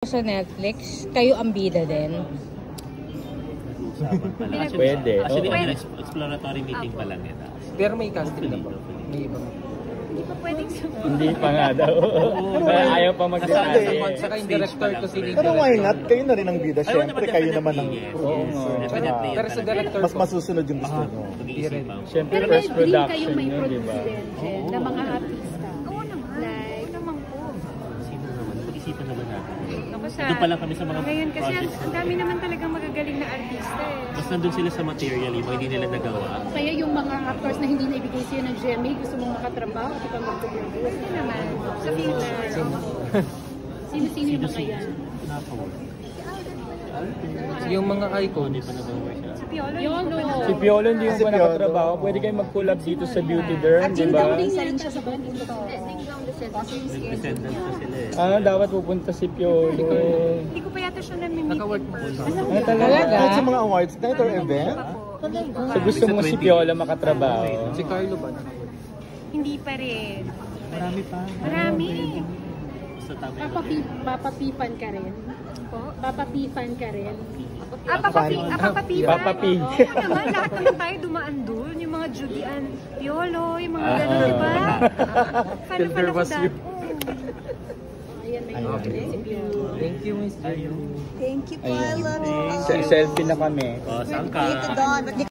Sa Netflix, kayo ang bida din. Pwede. Actually, exploratory meeting pa lang ito. Pero may casting na po. May iba. Hindi pa pwedeng Hindi pa nga daw. Ayaw pa mag-detalye. Saka yung director ko si Pero why not? Kayo na rin ang bida. Siyempre, kayo naman ang producer. Pero sa director Mas ko, masusunod yung gusto nyo. Siyempre, Pero first may dream kayo production may yun, di ba? produce din na mga artista. Oo naman. Like, Oo naman po. Sino naman? Pag-isipan naman natin. Ako sa... Doon pa lang kami sa mga Ngayon kasi projects. ang dami naman talagang magagaling na artista eh. Mas nandun sila sa material, yung hindi nila nagawa. kaya yung mga actors na hindi naibigay sa'yo ng GMA, gusto mong makatrabaho, di pa mag-produce. Ano naman? Sa future. Sino-sino yung mga yan? Nakaka-work. yung mga icon, Hindi pa nagawa siya. Si Piolo. Yolo. Si Piolo hindi mo Si pa Piolo. nakatrabaho. Pwede kayo mag-collab dito sa Beauty Derm, di ba? Rin siya sa band ito. Descendants na sila eh. Dapat pupunta si Piolo. Hindi ko pa yata siya namimit. naka-work mo. Talaga? Kahit sa mga awards night or event? So gusto mo si Piolo makatrabaho? Si Carlo ba? Hindi pa rin. Marami pa. Marami. Sa tabi. Papapipan ka rin. Papapipan ka rin. Papapipan. Papapi. Oo naman, lahat naman tayo dumaan doon. Yung mga Judian, Piolo, yung mga gano'n, di ba? Fan ako dati. Ayan, may si Piolo. Thank you, Miss J. Thank you po. I love you. Selfie na kami. Oh, saan ka? Dito doon.